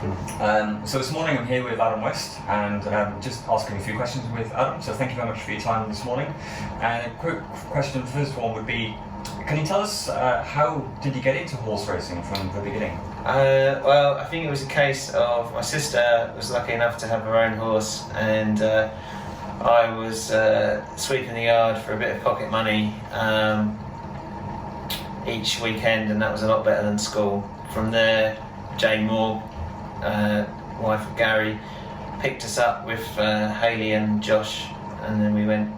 So this morning I'm here with Adam West and just asking a few questions with Adam. So thank you very much for your time this morning. And a quick question, the first one would be, can you tell us how did you get into horse racing from the beginning? Well, I think it was a case of my sister was lucky enough to have her own horse, and I was sweeping the yard for a bit of pocket money each weekend, and that was a lot better than school. From there, Jane Moore, wife of Gary, picked us up with Hayley and Josh, and then we went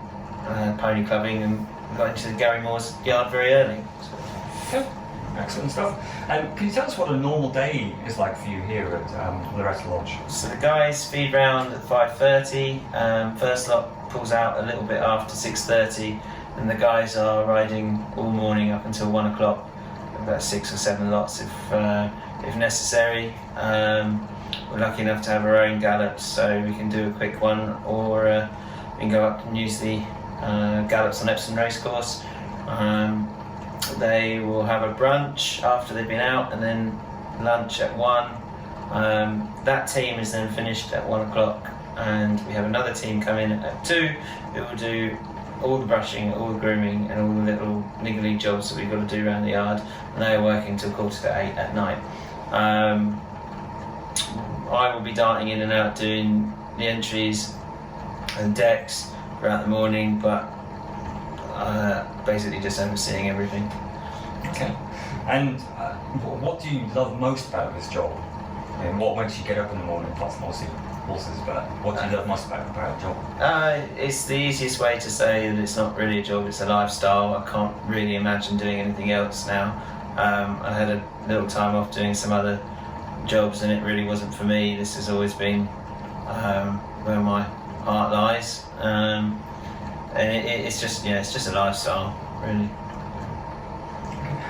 pony clubbing and got into Gary Moore's yard very early. So. Okay. Excellent stuff. And can you tell us what a normal day is like for you here at Loretta Lodge? So the guys feed round at 5:30. First lot pulls out a little bit after 6:30, and the guys are riding all morning up until 1 o'clock. About 6 or 7 lots if necessary. We're lucky enough to have our own gallops, so we can do a quick one, or we can go up and use the gallops on Epsom racecourse. They will have a brunch after they've been out, and then lunch at 1. That team is then finished at 1 o'clock, and we have another team come in at 2 who will do all the brushing, all the grooming, and all the little niggly jobs that we've got to do around the yard, and they are working till 7:45 at night. I will be darting in and out doing the entries and decks throughout the morning, but basically just overseeing everything. Okay. And what do you love most about this job? And what makes you get up in the morning, apart from obviously horses, but what do you love most about the job? It's the easiest way to say that it's not really a job, it's a lifestyle. I can't really imagine doing anything else now. I had a little time off doing some other jobs, and it really wasn't for me. This has always been where my heart lies. And it's just a lifestyle, really.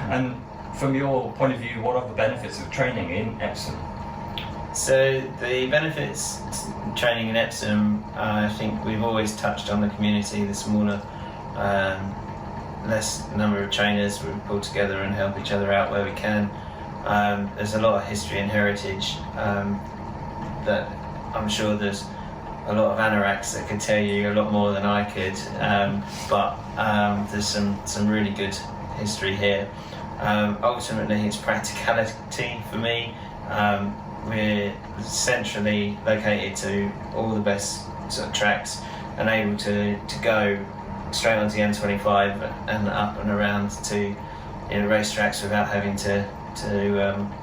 And from your point of view, what are the benefits of training in Epsom? So the benefits of training in Epsom, I think we've always touched on the community, the smaller, less number of trainers. We pull together and help each other out where we can. There's a lot of history and heritage that I'm sure there's a lot of anoraks that could tell you a lot more than I could, but there's some really good history here. Ultimately, it's practicality for me. We're centrally located to all the best sort of tracks, and able to go straight onto the M25 and up and around to racetracks without having to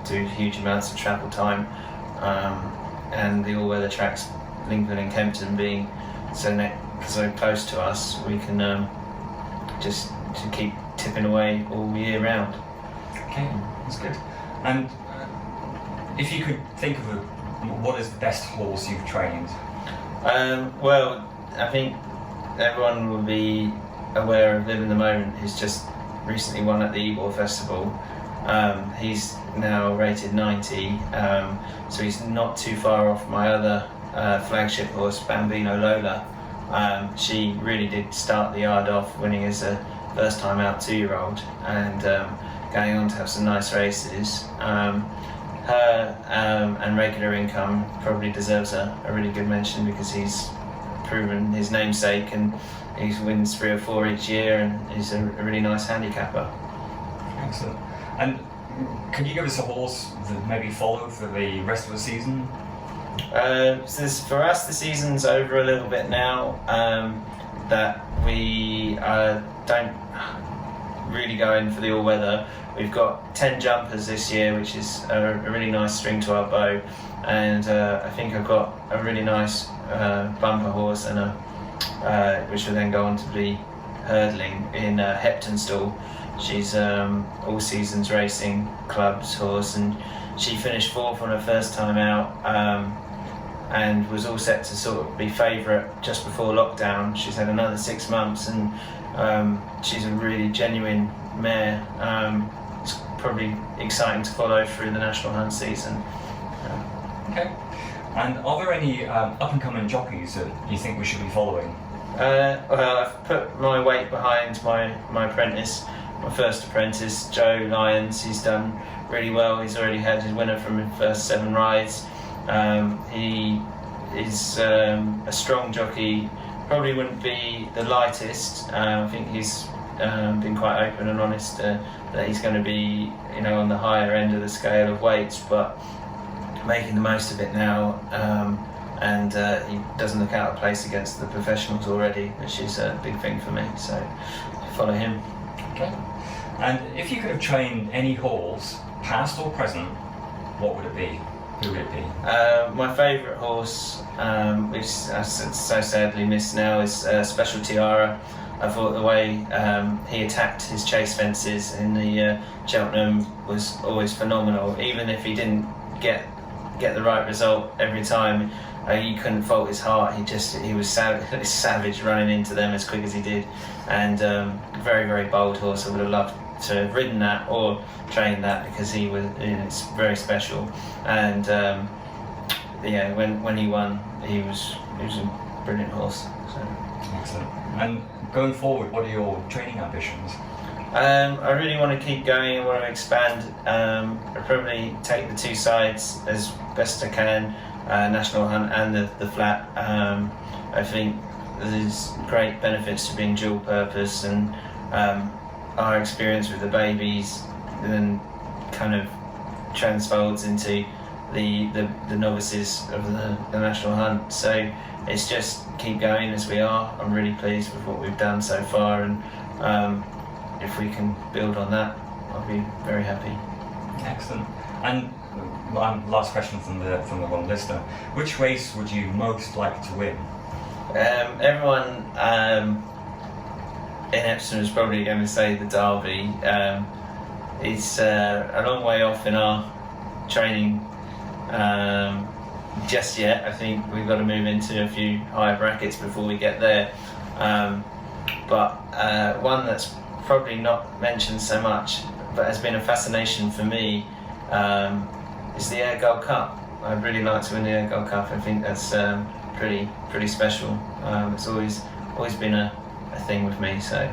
do huge amounts of travel time. And the all-weather tracks, Lincoln and Kempton being so close to us, we can just to keep tipping away all year round. Okay, that's good. And if you could think of what is the best horse you've trained? Well, I think everyone will be aware of Live in the Moment, who's just recently won at the Ebor Festival. He's now rated 90, so he's not too far off my other flagship horse, Bambino Lola. She really did start the yard off winning as a first time out 2-year-old, and going on to have some nice races. Her and Regular Income probably deserves a really good mention, because he's proven his namesake, and he wins 3 or 4 each year, and he's a really nice handicapper. Excellent. And can you give us a horse that maybe follow for the rest of the season? For us, the season's over a little bit now. That we don't really go in for the all-weather. We've got 10 jumpers this year, which is a really nice string to our bow, and I think I've got a really nice bumper horse, and which will then go on to be hurdling in Heptonstall. She's All Seasons Racing Club's horse, and she finished 4th on her first time out, and was all set to sort of be favourite just before lockdown. She's had another 6 months, and she's a really genuine mare. It's probably exciting to follow through the national hunt season. Okay. And are there any up-and-coming jockeys that you think we should be following? Well, I've put my weight behind my apprentice, my first apprentice, Joe Lyons. He's done really well. He's already had his winner from his first 7 rides. He is a strong jockey. Probably wouldn't be the lightest. I think he's been quite open and honest that he's going to be, on the higher end of the scale of weights, but making the most of it now. And he doesn't look out of place against the professionals already, which is a big thing for me. So follow him. Okay. And if you could have trained any horse, past or present, what would it be? Who would it be? My favourite horse, which I so sadly miss now, is Special Tiara. I thought the way he attacked his chase fences in the Cheltenham was always phenomenal. Even if he didn't get the right result every time, you couldn't fault his heart. He was savage running into them as quick as he did, and very, very bold horse. I would have loved to have ridden that or trained that, because he was, it's very special. And when he won, he was a brilliant horse. So. Excellent. And going forward, what are your training ambitions? I really want to keep going. I want to expand. I probably take the two sides as best I can, National Hunt and the flat. I think there's great benefits to being dual purpose, and our experience with the babies then kind of transfolds into the novices of the National Hunt. So it's just keep going as we are. I'm really pleased with what we've done so far, and if we can build on that, I'll be very happy. Excellent. And last question from the one listener: which race would you most like to win? Everyone in Epsom is probably going to say the Derby. It's a long way off in our training just yet. I think we've got to move into a few higher brackets before we get there. But one that's probably not mentioned so much, but has been a fascination for me, is the Air Gold Cup. I'd really like to win the Air Gold Cup. I think that's pretty special. It's always been a thing with me. So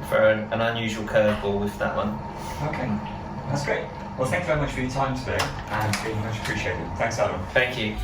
throw an unusual curveball with that one. Okay, that's great. Well, thank you very much for your time today, and it's been much appreciated. Thanks, Adam. Thank you.